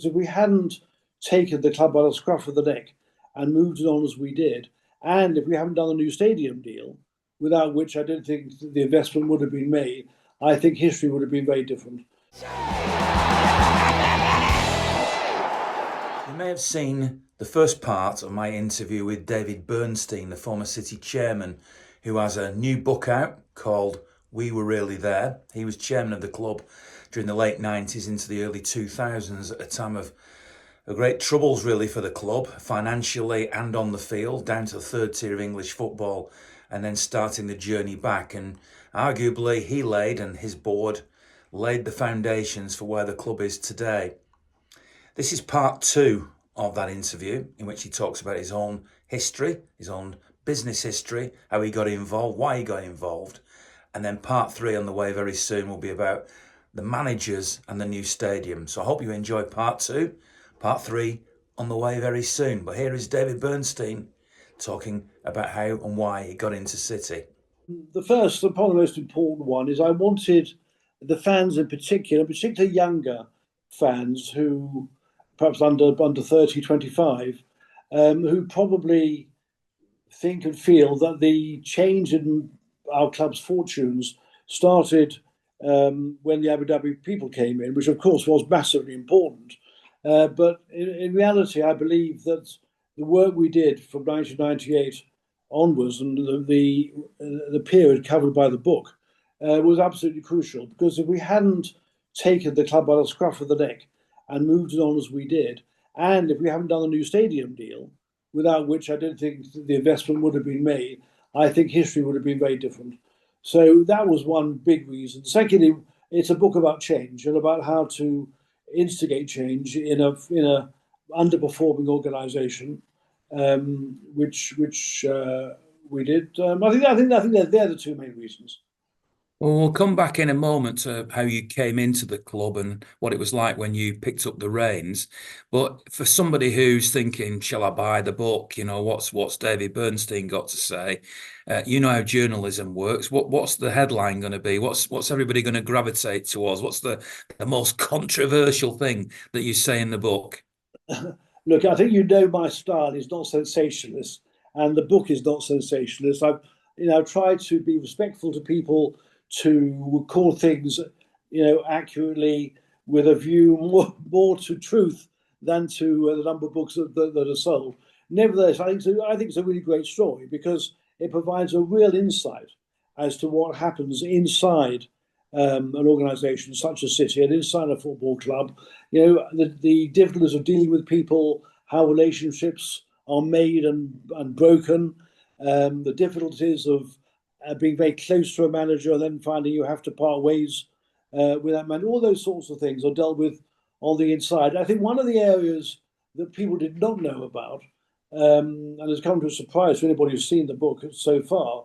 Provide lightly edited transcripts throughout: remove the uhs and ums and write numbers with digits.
If we hadn't taken the club by the scruff of the neck and moved it on as we did, and if we haven't done a new stadium deal, without which I don't think the investment would have been made, I think history would have been very different. You may have seen the first part of my interview with David Bernstein, the former City chairman, who has a new book out called We Were Really There. He was chairman of the club during the late 90s into the early 2000s at a time of great troubles really for the club, financially and on the field, down to the third tier of English football, and then starting the journey back. And arguably he laid, and his board laid, the foundations for where the club is today. This is part 2 of that interview, in which he talks about his own history, his own business history, how he got involved, why he got involved. And then part 3 on the way very soon will be about the managers and the new stadium. So I hope you enjoy part 2. Part 3 on the way very soon. But here is David Bernstein talking about how and why he got into City. The first, and probably the most important one, is I wanted the fans in particular, particularly younger fans who perhaps under 30, 25, who probably think and feel that the change in our club's fortunes started when the Abu Dhabi people came in, which of course was massively important. But in reality, I believe that the work we did from 1998 onwards and the period covered by the book was absolutely crucial, because if we hadn't taken the club by the scruff of the neck and moved it on as we did, and if we haven't done a new stadium deal, without which I don't think the investment would have been made, I think history would have been very different. So that was one big reason. Secondly, it's a book about change and about how to instigate change in a underperforming organisation, which we did. I think they're the two main reasons. Well, we'll come back in a moment to how you came into the club and what it was like when you picked up the reins. But for somebody who's thinking, shall I buy the book? You know, what's David Bernstein got to say? You know how journalism works. What's the headline going to be? What's everybody going to gravitate towards? What's the most controversial thing that you say in the book? Look, I think you know my style is not sensationalist, and the book is not sensationalist. I've tried to be respectful to people, to call things, accurately, with a view more to truth than to the number of books that are sold. Nevertheless, I think it's a really great story, because it provides a real insight as to what happens inside an organisation such as City and inside a football club. The difficulties of dealing with people, how relationships are made and broken, the difficulties of being very close to a manager and then finding you have to part ways with that man. All those sorts of things are dealt with on the inside. I think one of the areas that people did not know about, and has come to a surprise to anybody who's seen the book so far,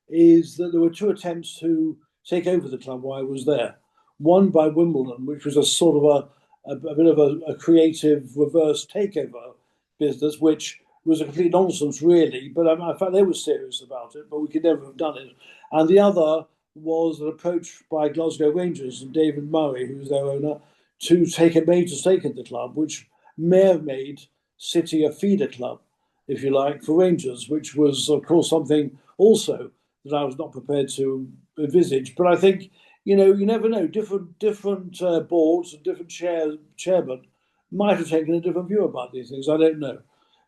is that there were 2 attempts to take over the club while I was there. One by Wimbledon, which was a sort of a bit of a creative reverse takeover business, which was a complete nonsense, really. But in fact, they were serious about it, but we could never have done it. And the other was an approach by Glasgow Rangers and David Murray, who's their owner, to take a major stake in the club, which may have made City a feeder club, if you like, for Rangers, which was, of course, something also that I was not prepared to envisage. But I think, you never know. Different boards and different chairmen might have taken a different view about these things. I don't know.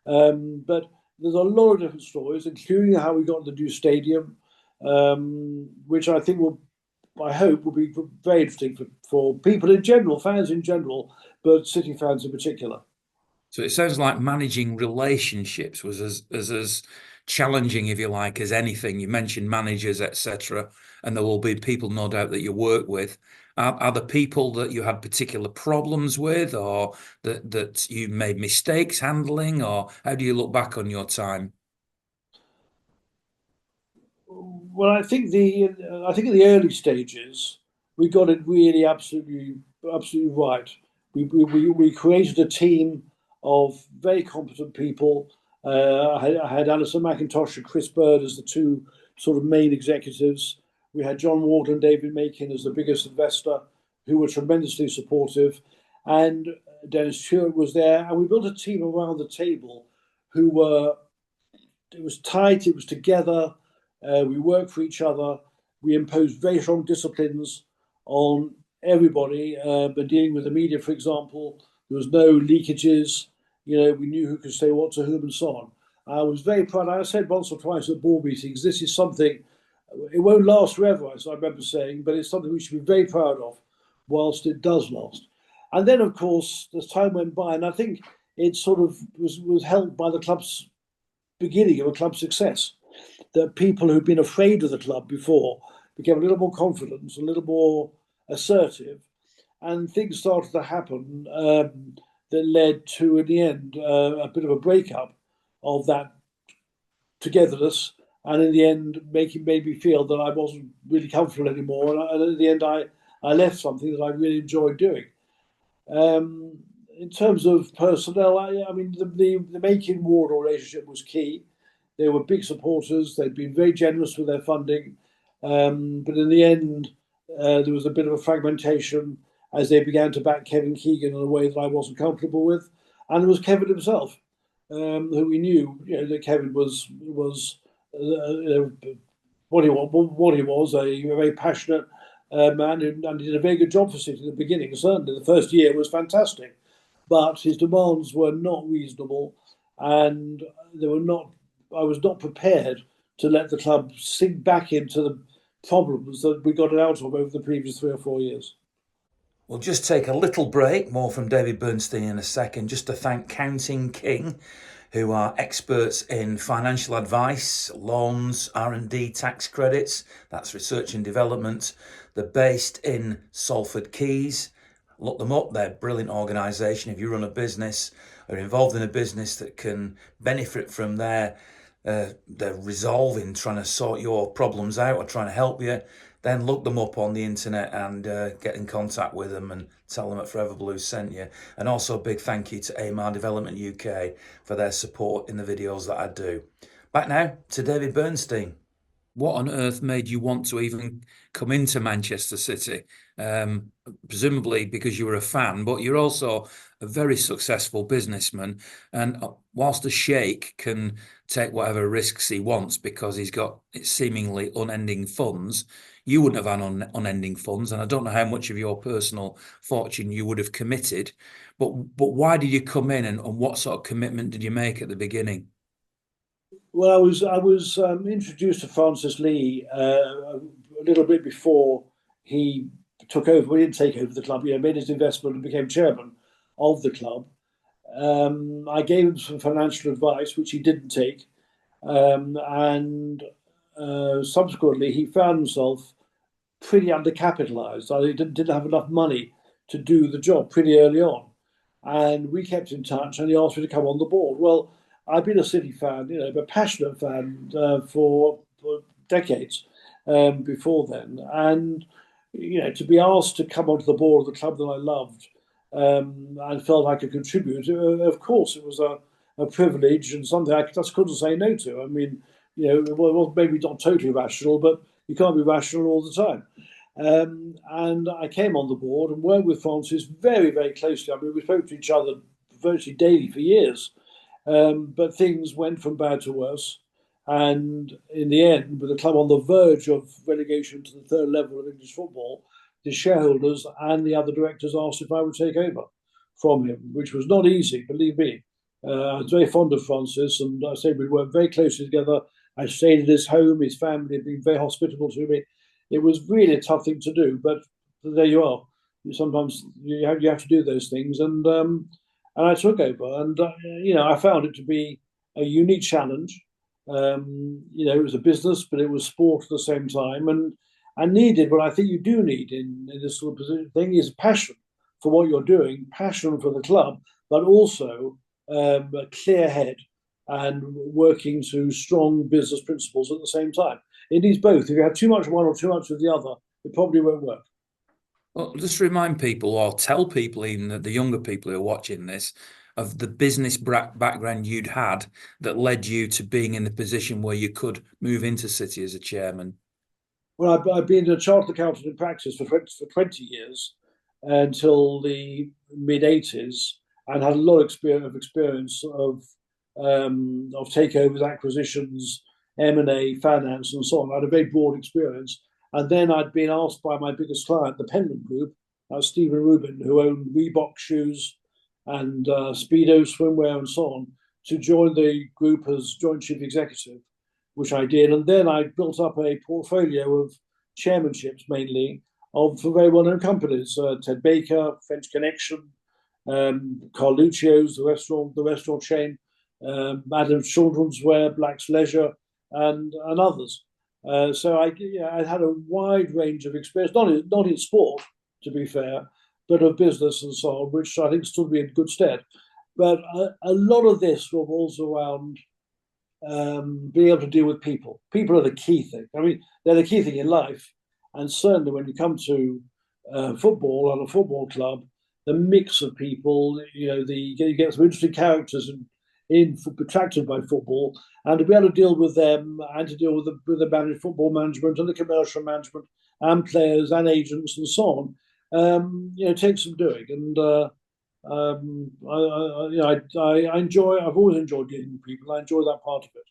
But there's a lot of different stories, including how we got the new stadium, which I think I hope will be very interesting for people in general, fans in general, but City fans in particular. So it sounds like managing relationships was as challenging, if you like, as anything. You mentioned managers, etc., and there will be people, no doubt, that you work with. Are the people that you had particular problems with, or that you made mistakes handling, or how do you look back on your time? Well, I think in the early stages we got it really absolutely right. We created a team of very competent people. I had Alison McIntosh and Chris Bird as the 2 sort of main executives. We had John Ward and David Makin as the biggest investor, who were tremendously supportive. And Dennis Stewart was there, and we built a team around the table who were, it was tight, it was together, we worked for each other, we imposed very strong disciplines on everybody, but dealing with the media, for example, there was no leakages, we knew who could say what to whom and so on. I was very proud. I said once or twice at board meetings, this is something, it won't last forever, as I remember saying, but it's something we should be very proud of whilst it does last. And then, of course, as time went by, and I think it sort of was helped by the club's beginning of a club success, that people who'd been afraid of the club before became a little more confident, a little more assertive, and things started to happen that led to, in the end, a bit of a breakup of that togetherness, and in the end, made me feel that I wasn't really comfortable anymore. And in the end, I left something that I really enjoyed doing. In terms of personnel, I mean, the Macon Ward relationship was key. They were big supporters. They'd been very generous with their funding. But in the end, there was a bit of a fragmentation as they began to back Kevin Keegan in a way that I wasn't comfortable with. And it was Kevin himself, who we knew, that Kevin was what he was, a very passionate man, and he did a very good job for City at the beginning. Certainly, the first year was fantastic, but his demands were not reasonable, and they were not. I was not prepared to let the club sink back into the problems that we got out of over the previous 3 or 4 years. We'll just take a little break, more from David Bernstein in a second, just to thank Counting King, who are experts in financial advice, loans, R&D, tax credits. That's research and development. They're based in Salford Quays. Look them up. They're a brilliant organisation. If you run a business or involved in a business that can benefit from their resolve in trying to sort your problems out or trying to help you, then look them up on the internet and get in contact with them and tell them that Forever Blue sent you. And also a big thank you to Eamar Development UK for their support in the videos that I do. Back now to David Bernstein. What on earth made you want to even come into Manchester City? Presumably because you were a fan, but you're also a very successful businessman. And whilst a sheikh can take whatever risks he wants because he's got seemingly unending funds, you wouldn't have had unending funds. And I don't know how much of your personal fortune you would have committed. But why did you come in, and what sort of commitment did you make at the beginning? Well, I was introduced to Francis Lee a little bit before he took over. We didn't take over the club. Made his investment and became chairman of the club. I gave him some financial advice, which he didn't take, and subsequently he found himself pretty undercapitalized. He didn't have enough money to do the job pretty early on, and we kept in touch. And he asked me to come on the board. Well, I've been a City fan, a passionate fan for decades before then, and to be asked to come onto the board of the club that I loved and felt I could contribute. Of course, it was a privilege and something I just couldn't say no to. I mean, well, maybe not totally rational, but you can't be rational all the time. And I came on the board and worked with Francis very, very closely. I mean, we spoke to each other virtually daily for years. But things went from bad to worse. And in the end, with the club on the verge of relegation to the third level of English football, the shareholders and the other directors asked if I would take over from him, which was not easy, believe me. I was very fond of Francis, and I say we worked very closely together. I stayed at his home. His family had been very hospitable to me. It was really a tough thing to do, but there you are. Sometimes you have to do those things, and I took over, and I found it to be a unique challenge. It was a business, but it was sport at the same time, and I needed what I think you do need in this sort of position thing is passion for what you're doing, passion for the club, but also a clear head and working to strong business principles at the same time. It needs both. If you have too much of one or too much of the other, it probably won't work. Well, just remind people, or tell people, even the younger people who are watching this, of the business background you'd had that led you to being in the position where you could move into City as a chairman. Well, I've been a chartered accountant in practice for 20 years until the mid-80s and had a lot of experience of takeovers, acquisitions, M&A, finance, and so on. I had a very broad experience. And then I'd been asked by my biggest client, the Penland Group, Stephen Rubin, who owned Reebok shoes and Speedo swimwear and so on, to join the group as joint chief executive, which I did. And then I built up a portfolio of chairmanships, mainly of very well-known companies: Ted Baker, French Connection, Carl Lucio's, the restaurant chain, Adam's Children's Wear, Black's Leisure, and others. So I had a wide range of experience, not in sport, to be fair, but of business and so on, which I think stood me in good stead. But a lot of this revolves around being able to deal with people. People are the key thing. I mean, they're the key thing in life. And certainly when you come to football and a football club, the mix of people, you get some interesting characters attracted by football, and to be able to deal with them and to deal with the football management and the commercial management and players and agents and so on, takes some doing. And I enjoy. I've always enjoyed dealing with people. I enjoy that part of it.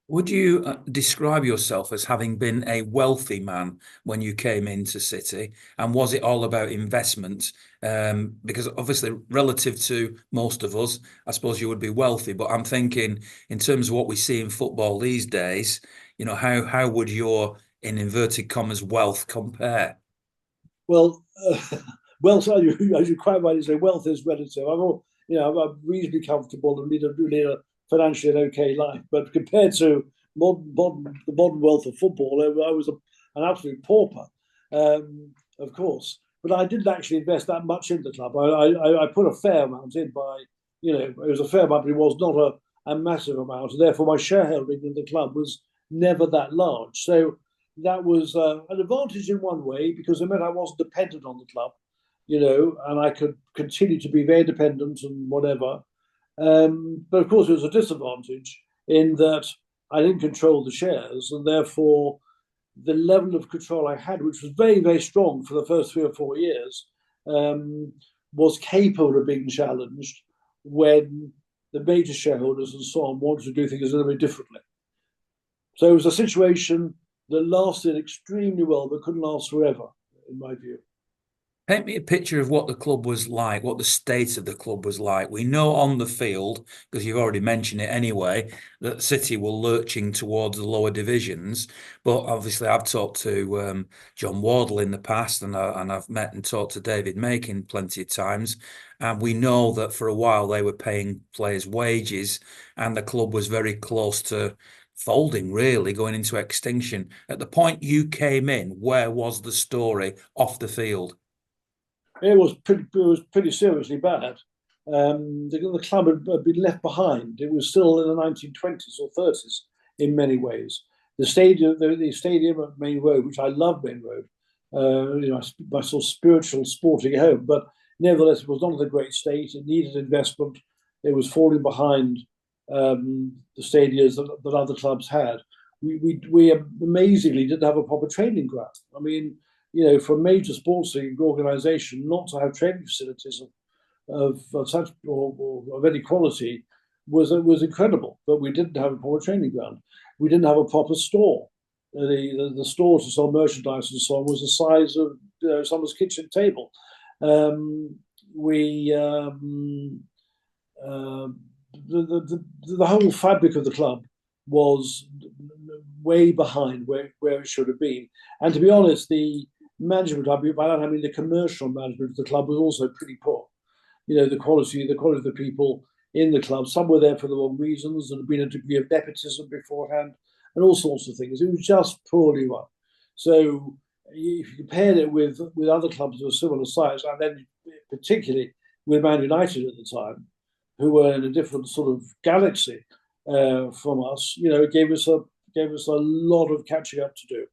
Would you describe yourself as having been a wealthy man when you came into City? And was it all about investment? Because obviously, relative to most of us, I suppose you would be wealthy. But I'm thinking, in terms of what we see in football these days, how would your, in inverted commas, wealth compare? Well, wealth, as you quite rightly say, wealth is relative. I'm reasonably comfortable and lead a financially an okay life, but compared to the modern wealth of football, I was an absolute pauper, of course. But I didn't actually invest that much in the club. I put a fair amount in it was a fair amount, but it was not a massive amount. And therefore, my shareholding in the club was never that large. So that was an advantage in one way, because it meant I wasn't dependent on the club, and I could continue to be very dependent and whatever. But of course, it was a disadvantage in that I didn't control the shares, and therefore the level of control I had, which was very, very strong for the first 3 or 4 years, was capable of being challenged when the major shareholders and so on wanted to do things a little bit differently. So it was a situation that lasted extremely well, but couldn't last forever, in my view. Paint me a picture of what the club was like, what the state of the club was like. We know on the field, because you've already mentioned it anyway, that City were lurching towards the lower divisions. But obviously, I've talked to John Wardle in the past, and I've met and talked to David Makin plenty of times. And we know that for a while they were paying players wages, and the club was very close to folding, really, going into extinction. At the point you came in, where was the story off the field? It was pretty seriously bad. The club had been left behind. It was still in the 1920s or 30s in many ways. The stadium at Main Road, which I love Main Road, my sort of spiritual sporting home, but nevertheless, it was not in a great state. It needed investment. It was falling behind the stadiums that other clubs had. We amazingly didn't have a proper training ground. I mean, for a major sports league organisation not to have training facilities of such or of any quality was incredible. But we didn't have a proper training ground. We didn't have a proper store. The store to sell merchandise and so on was the size of someone's kitchen table. The whole fabric of the club was way behind where it should have been. And to be honest, the management, by that I mean the commercial management of the club, was also pretty poor. The quality of the people in the club, some were there for the wrong reasons, and had been a degree of nepotism beforehand, and all sorts of things. It was just poorly run. So if you compared it with other clubs of a similar size, and then particularly with Man United at the time, who were in a different sort of galaxy from us, it gave us a lot of catching up to do.